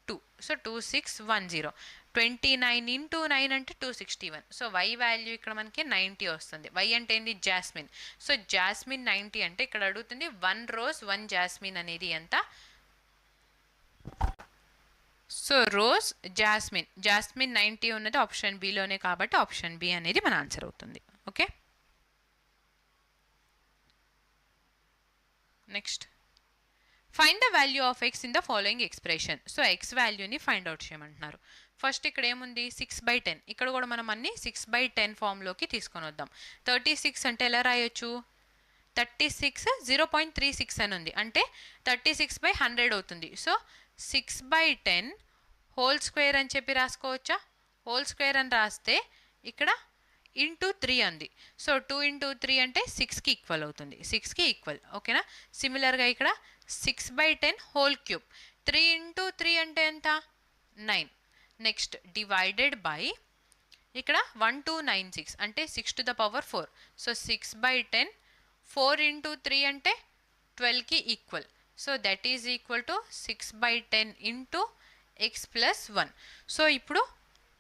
2. సో 2610. 29 × 9 అంటే 261. సో y వాల్యూ ఇక్కడ మనకి 90 వస్తుంది. y అంటే ఏంటి? జాస్మిన్. సో జాస్మిన్ 90 అంటే ఇక్కడ అడుగుతుంది 1 రోజ్ 1 జాస్మిన్ అనేది ఎంత? సో రోజ్ జాస్మిన్ 90 ఉన్నది ఆప్షన్ బిలోనే, కాబట్టి ఆప్షన్ బి అనేది మన ఆన్సర్ అవుతుంది. Okay, next find the value of X in the following expression. So X వాల్యూని ఫైండ్ అవుట్ చేయమంటున్నారు. ఫస్ట్ ఇక్కడ ఏముంది 6/10, ఇక్కడ కూడా మనం అన్ని 6/10 ఫామ్లోకి తీసుకొని వద్దాం. 36 అంటే ఎలా రాయొచ్చు, 36 0.36 అని ఉంది, అంటే 36/100 అవుతుంది. సో 6/10 హోల్ స్క్వేర్ అని చెప్పి రాసుకోవచ్చా? హోల్ స్క్వేర్ అని రాస్తే ఇక్కడ ఇంటూ 3 అంది. సో 2 ఇంటూ 3 అంటే 6కి ఈక్వల్ అవుతుంది, 6కి ఈక్వల్. ఓకేనా? సిమిలర్గా ఇక్కడ 6/10 హోల్ క్యూబ్, 3 ఇంటూ 3 అంటే ఎంత, 9. నెక్స్ట్ డివైడెడ్ బై ఇక్కడ 1296 అంటే 6 to the power 4. So 6/10 4 into 3 అంటే 12కి equal. So that is equal to 6/10 into x plus 1. So ఇప్పుడు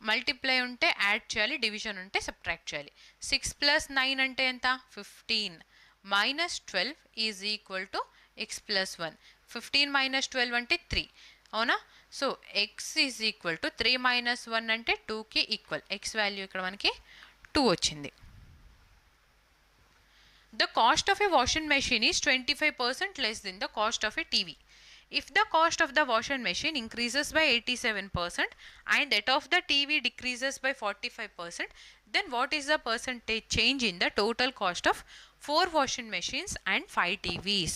మల్టిప్లై ఉంటే యాడ్ చేయాలి, డివిజన్ ఉంటే సబ్ట్రాక్ట్ చేయాలి. 6 + 9 అంటే ఎంత, 15 minus 12 is equal to x plus 1. 15 minus 12 అంటే 3, అవునా? So x is equal to 3 minus 1 అంటే 2కి ఈక్వల్. ఎక్స్ వాల్యూ ఇక్కడ మనకి 2 వచ్చింది. The cost of a washing machine is 25% less than the cost of a TV. If the cost of the washing machine increases by 87% and that of the TV decreases by 45%, then what is the percentage change in the total cost of 4 washing machines and 5 TVs?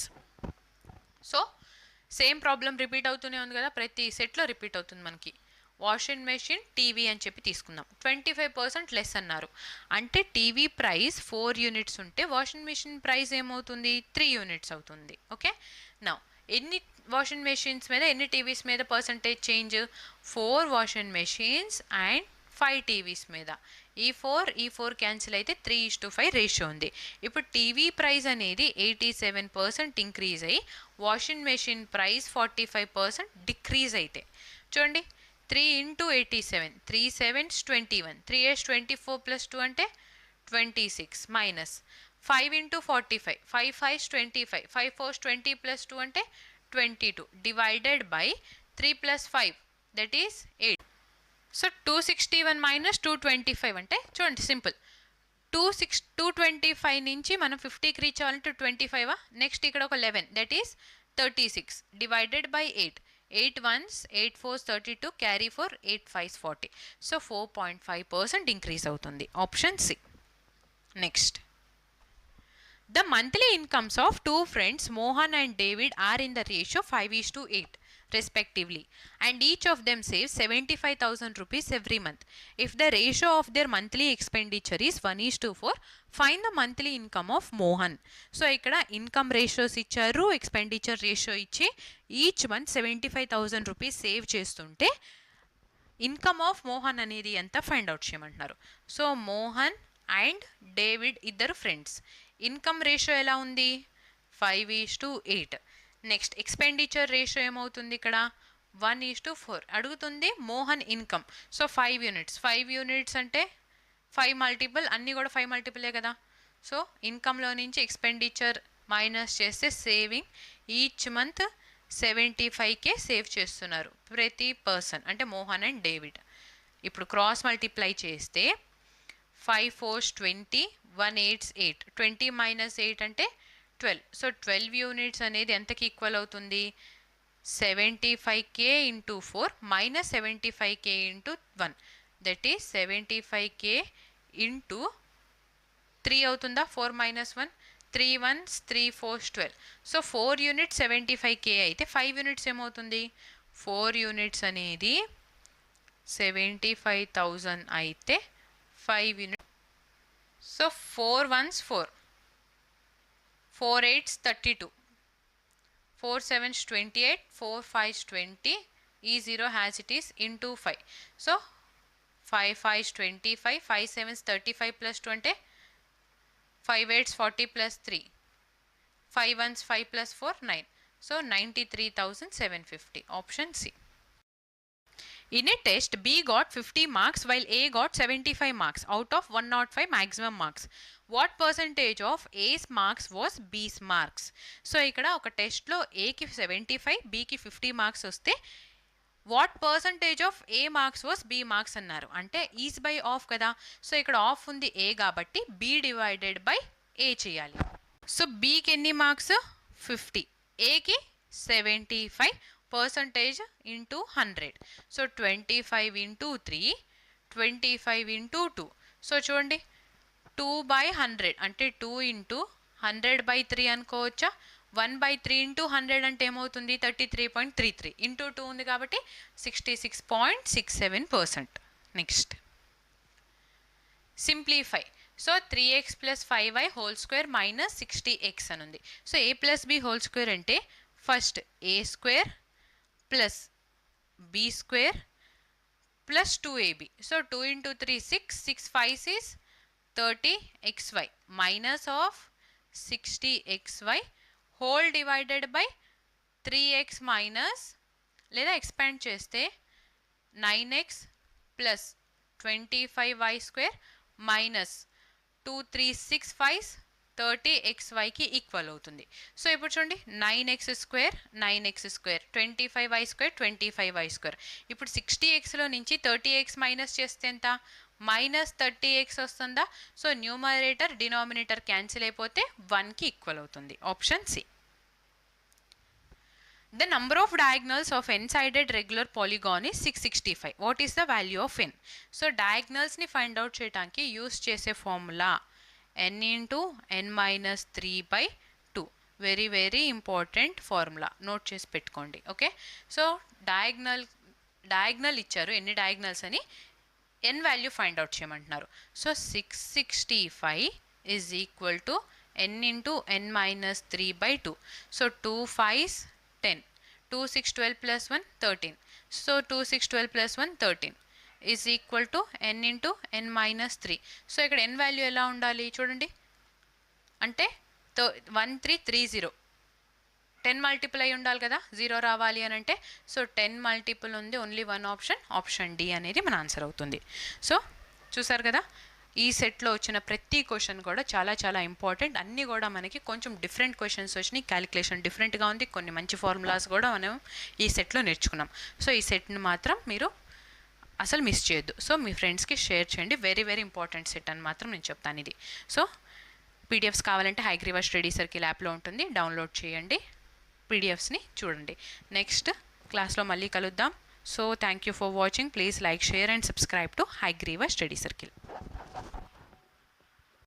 So, same problem repeat అవుతూనే ఉంది కదా, ప్రతి సెట్లో repeat అవుతుంది మనకి. Washing machine, TV అని చెప్పి తీసుకుందాం. 25% లెస్ అన్నారు, అంటే టీవీ ప్రైస్ 4 యూనిట్స్ ఉంటే వాషింగ్ మెషిన్ ప్రైస్ ఏమవుతుంది, 3 యూనిట్స్ అవుతుంది. ఓకే, నౌ ఎన్ని వాషింగ్ మెషిన్స్ మీద ఎన్ని టీవీస్ మీద percentage change, 4 washing machines and 5 TVs మీద. ఈ 4 క్యాన్సిల్ అయితే 3:5 రేషియో ఉంది. ఇప్పుడు టీవీ ప్రైస్ అనేది 87% ఇంక్రీజ్ అయ్యి వాషింగ్ మెషిన్ ప్రైస్ 45% డిక్రీజ్ అయితే, చూడండి 3 ఇంటూ 87, 3 7s 21, 3 8s 24 + 2 అంటే 26 మైనస్ 5 ఇంటూ 45, 5 5s 25, 5 4s 20 + 2 అంటే 22 divided by 3 + 5 that is 8. So 261 minus 225 అంటే చూడండి సింపుల్, 225 నుంచి మనం 50కి రీచ్ అవ్వాలంటే 25. నెక్స్ట్ ఇక్కడ ఒక 11 that is 36 divided by 8. 8 1s 8 4s 32, carry 4, 8 5s 40. So 4.5% increase అవుతుంది, option C. Next, the monthly incomes of two friends Mohan and David are in the ratio 5:8 respectively, and each of them saves 75,000 rupees every month. If the ratio of their monthly expenditure is 1:4, find the monthly income of Mohan. So ఇక్కడ income ratios ఇచ్చారు, expenditure ratio ఇచ్చి each month 75,000 rupees save చేస్తుంటే income of Mohan అనేది ఎంత find out చేయమంటున్నారు. So Mohan and David ఇద్దరు friends, income ratio ఎలా ఉంది, 5:8. నెక్స్ట్ ఎక్స్పెండిచర్ రేషియో ఏమవుతుంది ఇక్కడ, 1:4 అడుగుతుంది. Mohan income, so 5 units, 5 units అంటే 5 మల్టిపుల్, అన్నీ కూడా 5 మల్టిపులే కదా. సో ఇన్కమ్లో నుంచి ఎక్స్పెండిచర్ మైనస్ చేస్తే saving each month 75K save చేస్తున్నారు ప్రతి పర్సన్, అంటే మోహన్ అండ్ డేవిడ్. ఇప్పుడు క్రాస్ మల్టిప్లై చేస్తే 5 4s 20, 1 8s 8, 20 మైనస్ 8 అంటే 12. సో 12 యూనిట్స్ అనేది ఎంతకి ఈక్వల్ అవుతుంది, 75K into 4 minus 75K into 1 that is 75K into 3 అవుతుందా, 4 minus 1, 3 1s 3 4s 12. So 4 units 75K అయితే 5 యూనిట్స్ ఏమవుతుంది, 4 యూనిట్స్ అనేది 75,000 అయితే 5 units. So 4 1s 4, 4 8s 32, 4 7s 28, 4 5s 20, E0 has it is into 5. So 5 5s 25, 5 7s 35 plus 20, 5 8s 40 plus 3, 5 1s 5 plus 4 9. So 93,750, option C. In a test, B got 50 marks while A got 75 marks out of 105 maximum marks. What percentage of A's marks was B's marks? So ఇక్కడ ఒక టెస్ట్లో ఏకి 75, బీకి 50 marks వస్తే what percentage of A marks was B marks అన్నారు, అంటే is by of కదా. So ఇక్కడ ఆఫ్ ఉంది ఏ కాబట్టి బి డివైడెడ్ బై ఏ చేయాలి. సో బీకి ఎన్ని మార్క్స్ 50, ఏకి 75% into 100. So 25 into 3, 25 into 2. So చూడండి 2/100 అంటే 2 into 100/3 అనుకోవచ్చా. 1/3 into 100 అంటే ఏమవుతుంది 33.33 into 2 ఉంది కాబట్టి 66.67%. Next simplify. So 3x + 5y whole square minus 60x అని ఉంది. So a + b whole square అంటే first a square plus b square plus 2ab. So 2 into 3 6, 6 5 is 30xy minus of 60xy whole divided by 3x minus లేదా expand చేస్తే 9x plus 25y square minus 2 3 6 5 30xyకి equal అవుతుంది. So ఇప్పుడు చూడండి 9x square 25y square 25y square. ఇప్పుడు 60xలో నుంచి 30x minus చేస్తే ఎంత మైనస్ 30x వస్తుందా. సో న్యూమరేటర్ డినామినేటర్ క్యాన్సిల్ అయిపోతే 1కి ఈక్వల్ అవుతుంది. Option C. The number of diagonals of n-sided regular polygon is 665. What is the value of n? So diagonals ni find out చేయడానికి use చేసే formula n into n minus 3/2. Very very important formula, note చేసి పెట్టుకోండి. Okay, so diagonal ఇచ్చారు, ఎన్ని diagonals అని, n value find out చేయమంటున్నారు. So 665 is equal to n into n minus 3/2. So 2 5s 10, 2 6 12 plus 1 13. So 2 6 12 plus 1 13 is equal to n into n minus 3. So ఇక్కడ n value ఎలా ఉండాలి చూడండి, అంటే 1330 10 multiple అయి ఉండాలి కదా, 0 రావాలి అని అంటే. సో 10 మల్టిపుల్ ఉంది, only one option, option D అనేది మన ఆన్సర్ అవుతుంది. సో చూసారు కదా, ఈ సెట్లో వచ్చిన ప్రతి క్వశ్చన్ కూడా చాలా చాలా ఇంపార్టెంట్. అన్నీ కూడా మనకి కొంచెం డిఫరెంట్ క్వశ్చన్స్ వచ్చినాయి, క్యాలిక్యులేషన్ డిఫరెంట్గా ఉంది, కొన్ని మంచి ఫార్ములాస్ కూడా మనం ఈ సెట్లో నేర్చుకున్నాం. సో ఈ సెట్ని మాత్రం మీరు అసలు మిస్ చేయొద్దు. సో మీ ఫ్రెండ్స్కి షేర్ చేయండి, వెరీ వెరీ ఇంపార్టెంట్ సెట్ అని మాత్రం నేను చెప్తాను ఇది. సో పీడిఎఫ్స్ కావాలంటే హైగ్రీవా స్టడీ సర్కిల్ యాప్లో ఉంటుంది, డౌన్లోడ్ చేయండి, పీడిఎఫ్స్ని చూడండి. నెక్స్ట్ క్లాస్లో మళ్ళీ కలుద్దాం. So thank you for watching. Please like, share and subscribe to Hayagriva study circle.